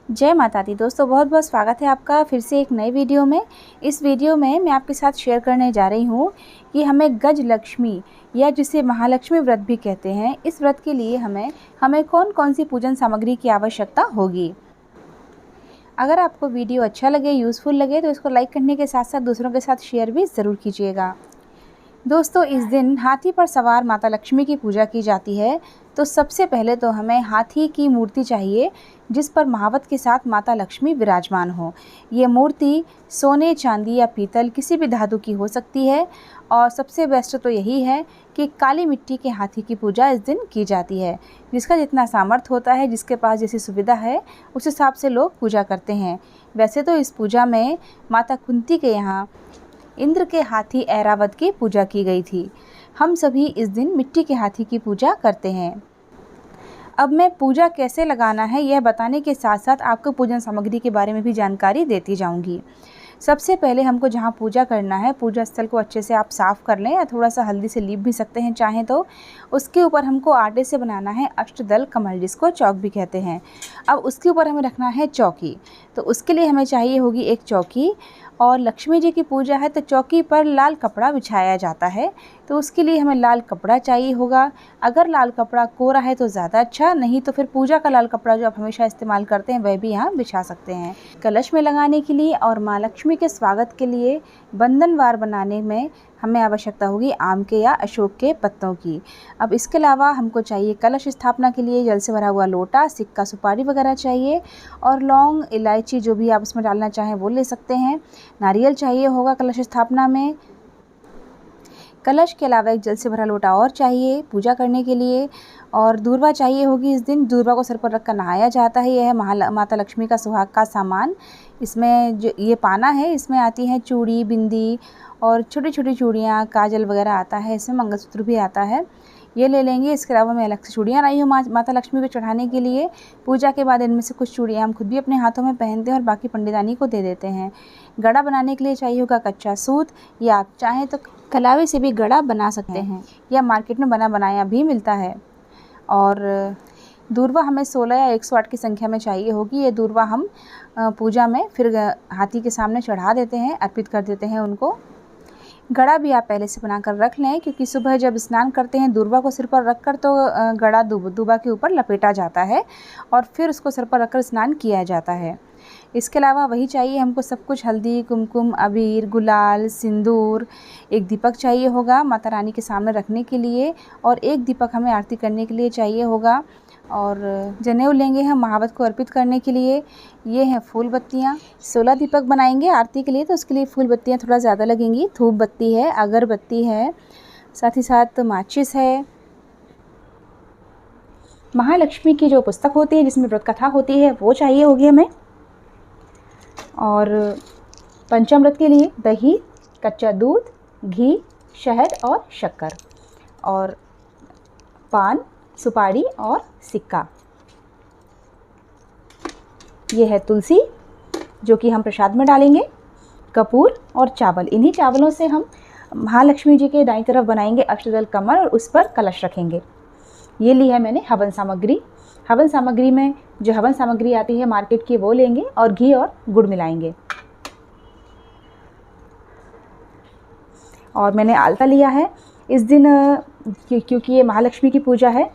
जय माता दी दोस्तों, बहुत बहुत स्वागत है आपका फिर से एक नए वीडियो में। इस वीडियो में मैं आपके साथ शेयर करने जा रही हूँ कि हमें गज लक्ष्मी या जिसे महालक्ष्मी व्रत भी कहते हैं, इस व्रत के लिए हमें कौन कौन सी पूजन सामग्री की आवश्यकता होगी। अगर आपको वीडियो अच्छा लगे, यूज़फुल लगे तो इसको लाइक करने के साथ साथ दूसरों के साथ शेयर भी ज़रूर कीजिएगा। दोस्तों, इस दिन हाथी पर सवार माता लक्ष्मी की पूजा की जाती है। तो सबसे पहले तो हमें हाथी की मूर्ति चाहिए जिस पर महावत के साथ माता लक्ष्मी विराजमान हो। ये मूर्ति सोने, चांदी या पीतल किसी भी धातु की हो सकती है। और सबसे बेस्ट तो यही है कि काली मिट्टी के हाथी की पूजा इस दिन की जाती है। जिसका जितना सामर्थ्य होता है, जिसके पास जैसी सुविधा है, उस हिसाब से लोग पूजा करते हैं। वैसे तो इस पूजा में माता कुंती के यहाँ इंद्र के हाथी ऐरावत की पूजा की गई थी। हम सभी इस दिन मिट्टी के हाथी की पूजा करते हैं। अब मैं पूजा कैसे लगाना है यह बताने के साथ साथ आपको पूजन सामग्री के बारे में भी जानकारी देती जाऊंगी। सबसे पहले हमको जहाँ पूजा करना है, पूजा स्थल को अच्छे से आप साफ़ कर लें या थोड़ा सा हल्दी से लीप भी सकते हैं चाहें तो। उसके ऊपर हमको आटे से बनाना है अष्टदल कमल, जिसको चौक भी कहते हैं। अब उसके ऊपर हमें रखना है चौकी। तो उसके लिए हमें चाहिए होगी एक चौकी। और लक्ष्मी जी की पूजा है तो चौकी पर लाल कपड़ा बिछाया जाता है, तो उसके लिए हमें लाल कपड़ा चाहिए होगा। अगर लाल कपड़ा कोरा है तो ज़्यादा अच्छा, नहीं तो फिर पूजा का लाल कपड़ा जो आप हमेशा इस्तेमाल करते हैं वह भी यहाँ बिछा सकते हैं। कलश में लगाने के लिए और माँ लक्ष्मी के स्वागत के लिए बंधनवार बनाने में हमें आवश्यकता होगी आम के या अशोक के पत्तों की। अब इसके अलावा हमको चाहिए कलश स्थापना के लिए जल से भरा हुआ लोटा, सिक्का, सुपारी वगैरह चाहिए। और लौंग, इलायची जो भी आप उसमें डालना चाहें वो ले सकते हैं। नारियल चाहिए होगा कलश स्थापना में। कलश के अलावा एक जल से भरा लोटा और चाहिए पूजा करने के लिए। और दूर्वा चाहिए होगी। इस दिन दूर्वा को सर पर रखकर नहाया जाता है। यह है माता लक्ष्मी का सुहाग का सामान। इसमें जो ये पाना है, इसमें आती हैं चूड़ी, बिंदी और छोटी छोटी चूड़ियाँ, काजल वगैरह आता है। इसमें मंगलसूत्र भी आता है, ये ले लेंगे। इसके अलावा मैं अलग से चूड़ियाँ लाई हूँ माता लक्ष्मी को चढ़ाने के लिए। पूजा के बाद इनमें से कुछ चूड़ियाँ हम खुद भी अपने हाथों में पहनते हैं और बाकी पंडितानी को दे देते हैं। गड़ा बनाने के लिए चाहिए होगा कच्चा सूत, या आप चाहें तो कलावे से भी गड़ा बना सकते हैं, या मार्केट में बना बनाया भी मिलता है। और दूर्वा हमें 16 या 108 की संख्या में चाहिए होगी। ये दूर्वा हम पूजा में फिर हाथी के सामने चढ़ा देते हैं, अर्पित कर देते हैं उनको। गड़ा भी आप पहले से बनाकर रख लें, क्योंकि सुबह जब स्नान करते हैं दूर्वा को सिर पर रखकर तो गड़ा दूबा के ऊपर लपेटा जाता है और फिर उसको सिर पर रखकर स्नान किया जाता है। इसके अलावा वही चाहिए हमको सब कुछ, हल्दी, कुमकुम, अबीर, गुलाल, सिंदूर। एक दीपक चाहिए होगा माता रानी के सामने रखने के लिए, और एक दीपक हमें आरती करने के लिए चाहिए होगा। और जनेऊ लेंगे हम महावत को अर्पित करने के लिए। ये हैं फूल बत्तियाँ। 16 दीपक बनाएंगे आरती के लिए, तो उसके लिए फूल बत्तियाँ थोड़ा ज़्यादा लगेंगी। धूप बत्ती है, अगरबत्ती है, साथ ही साथ माचिस है। महालक्ष्मी की जो पुस्तक होती है जिसमें व्रत कथा होती है वो चाहिए होगी हमें। और पंचामृत के लिए दही, कच्चा दूध, घी, शहद और शक्कर, और पान, सुपारी और सिक्का। ये है तुलसी जो कि हम प्रसाद में डालेंगे, कपूर और चावल। इन्हीं चावलों से हम महालक्ष्मी जी के दाईं तरफ बनाएंगे अष्टदल कमल और उस पर कलश रखेंगे। ये ली है मैंने हवन सामग्री। हवन सामग्री में जो हवन सामग्री आती है मार्केट की वो लेंगे और घी और गुड़ मिलाएंगे। और मैंने आलता लिया है इस दिन, क्योंकि ये महालक्ष्मी की पूजा है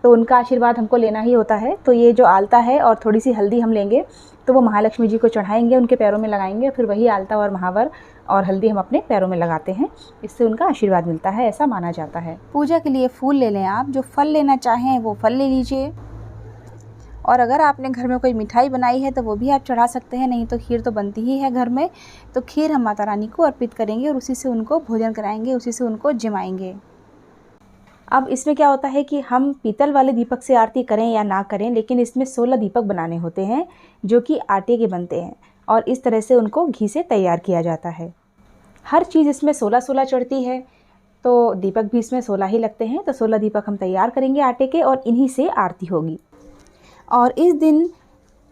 तो उनका आशीर्वाद हमको लेना ही होता है। तो ये जो आलता है और थोड़ी सी हल्दी हम लेंगे तो वो महालक्ष्मी जी को चढ़ाएंगे, उनके पैरों में लगाएंगे। फिर वही आलता और महावर और हल्दी हम अपने पैरों में लगाते हैं, इससे उनका आशीर्वाद मिलता है, ऐसा माना जाता है। पूजा के लिए फूल ले लें आप, जो फल लेना चाहें वो फल ले लीजिए। और अगर आपने घर में कोई मिठाई बनाई है तो वो भी आप चढ़ा सकते हैं, नहीं तो खीर तो बनती ही है घर में। तो खीर हम माता रानी को अर्पित करेंगे और उसी से उनको भोजन कराएंगे, उसी से उनको जिमाएंगे। अब इसमें क्या होता है कि हम पीतल वाले दीपक से आरती करें या ना करें, लेकिन इसमें 16 दीपक बनाने होते हैं जो कि आटे के बनते हैं, और इस तरह से उनको घी से तैयार किया जाता है। हर चीज़ इसमें 16-16 चढ़ती है, तो दीपक भी इसमें 16 ही लगते हैं। तो 16 दीपक हम तैयार करेंगे आटे के और इन्हीं से आरती होगी। और इस दिन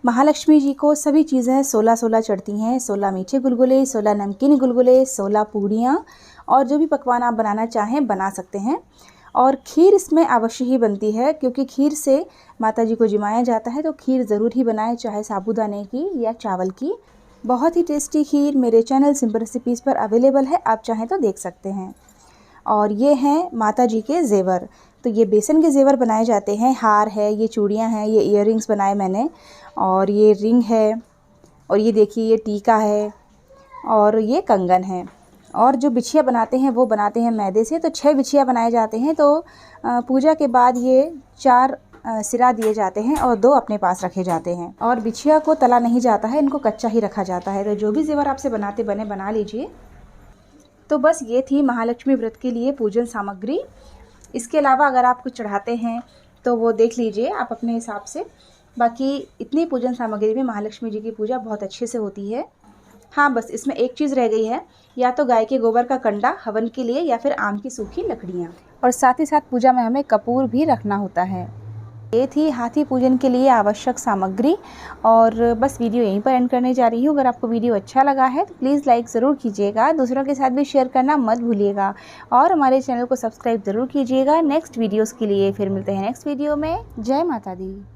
महालक्ष्मी जी को सभी चीज़ें 16-16 चढ़ती हैं। 16 मीठे गुलगुले, 16 नमकीन गुलगुले, 16 पूड़ियाँ, और जो भी पकवान आप बनाना चाहें बना सकते हैं। और खीर इसमें अवश्य ही बनती है, क्योंकि खीर से माता जी को जिमाया जाता है, तो खीर ज़रूर ही बनाएं, चाहे साबूदाने की या चावल की। बहुत ही टेस्टी खीर मेरे चैनल सिंपल रेसिपीज़ पर अवेलेबल है, आप चाहें तो देख सकते हैं। और ये हैं माता जी के ज़ेवर। तो ये बेसन के ज़ेवर बनाए जाते हैं, हार है, ये चूड़ियाँ हैं, ये इयररिंग्स बनाए मैंने, और ये रिंग है, और ये देखिए ये टीका है, और ये कंगन है। और जो बिछिया बनाते हैं वो बनाते हैं मैदे से, तो 6 बिछिया बनाए जाते हैं। तो पूजा के बाद ये 4 सिरा दिए जाते हैं और 2 अपने पास रखे जाते हैं। और बिछिया को तला नहीं जाता है, इनको कच्चा ही रखा जाता है। तो जो भी ज़ेवर आपसे बनाते बने बना लीजिए। तो बस ये थी महालक्ष्मी व्रत के लिए पूजन सामग्री। इसके अलावा अगर आप कुछ चढ़ाते हैं तो वो देख लीजिए आप अपने हिसाब से। बाकी इतनी पूजन सामग्री में महालक्ष्मी जी की पूजा बहुत अच्छे से होती है। हाँ, बस इसमें एक चीज़ रह गई है, या तो गाय के गोबर का कंडा हवन के लिए, या फिर आम की सूखी लकड़ियाँ। और साथ ही साथ पूजा में हमें कपूर भी रखना होता है। ये थी हाथी पूजन के लिए आवश्यक सामग्री। और बस वीडियो यहीं पर एंड करने जा रही हूँ। अगर आपको वीडियो अच्छा लगा है तो प्लीज़ लाइक ज़रूर कीजिएगा, दूसरों के साथ भी शेयर करना मत भूलिएगा, और हमारे चैनल को सब्सक्राइब ज़रूर कीजिएगा नेक्स्ट वीडियोज़ के लिए। फिर मिलते हैं नेक्स्ट वीडियो में। जय माता दी।